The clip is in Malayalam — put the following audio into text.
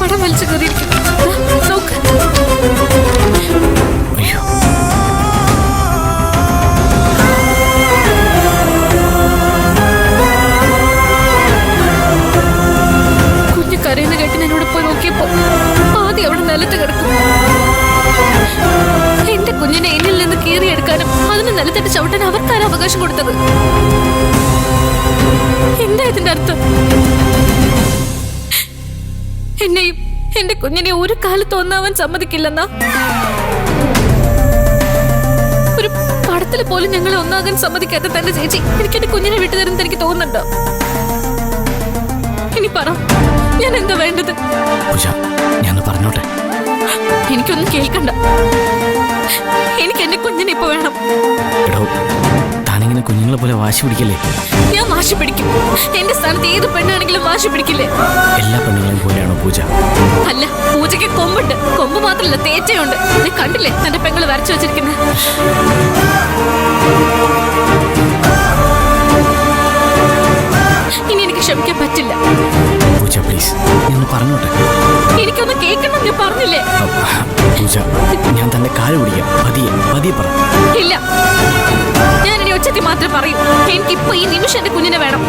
പടം വലിച്ചു കയറിയിരിക്കും. നോക്ക്. അയ്യോ, കുഞ്ഞ് കരയുന്ന കേട്ട് എന്നോട് പോയി നോക്കിയപ്പോ ആദ്യം അവിടെ നിലത്ത് കിടക്കും. എന്റെ കുഞ്ഞിനെ എന്നിൽ നിന്ന് കീറിയെടുക്കാനും അതിന് നിലത്തിട്ട് ചവിട്ടാൻ അവർക്കാണ് അവകാശം കൊടുത്തത്. എന്താ ഇതിന്റെ അർത്ഥം? എന്നെയും എന്റെ കുഞ്ഞിനെ ഒരു കാലത്ത് ഒന്നാവാൻ സമ്മതിക്കില്ലെന്നാ? ഒരു പടത്തിൽ പോലും ഞങ്ങളെ ഒന്നാകാൻ സമ്മതിക്കാത്ത തന്റെ ചേച്ചി എനിക്ക് എന്റെ കുഞ്ഞിനെ വിട്ടുതരുന്നത് എനിക്ക് തോന്നുന്നുണ്ടോ? ഇനി പറ, ഞാൻ എന്താ വേണ്ടത്? പൂജ, ഞാൻ പറഞ്ഞോട്ടെ. എനിക്കൊന്നും കേൾക്കണ്ട. എനിക്ക് എന്റെ കുഞ്ഞിനെ ഇപ്പൊ വേണം. എടോ, താനിങ്ങനെ കുഞ്ഞുങ്ങളെ പോലെ വാശി പിടിക്കല്ലേ? ഞാൻ വാശി പിടിക്കും. എന്റെ സ്ഥാനത്ത് ഏത് പെണ്ണാണെങ്കിലും വാശി പിടിക്കില്ലേ? എല്ലാ പെണ്ണുങ്ങളെയും പോലെയാണോ പൂജ? അല്ല, പൂജയ്ക്ക് കൊമ്പുണ്ട്. കൊമ്പ് മാത്രമല്ല, തേറ്റയുണ്ട്. നീ കണ്ടില്ലേ തന്റെ പെങ്ങള് വരച്ചു വെച്ചിരിക്കുന്നത്? ഇനി എനിക്ക് ക്ഷമിക്കാൻ പറ്റില്ല. പൂജ പ്ലീസ്, ഞാൻ പറഞ്ഞോട്ടെ. എനിക്കൊന്ന് കേൾക്കണം, ഞാൻ പറഞ്ഞില്ലേ? പൂജ, ഞാൻ തന്റെ കാല് പിടിക്കാം. പതിയെ പതിയെ പറ. ഇല്ല, ഞാൻ ഇനി ഒച്ചത്തിൽ മാത്രമേ പറയൂ. എനിക്കിപ്പോ ഈ നിമിഷം എന്റെ കുഞ്ഞിനെ വേണം.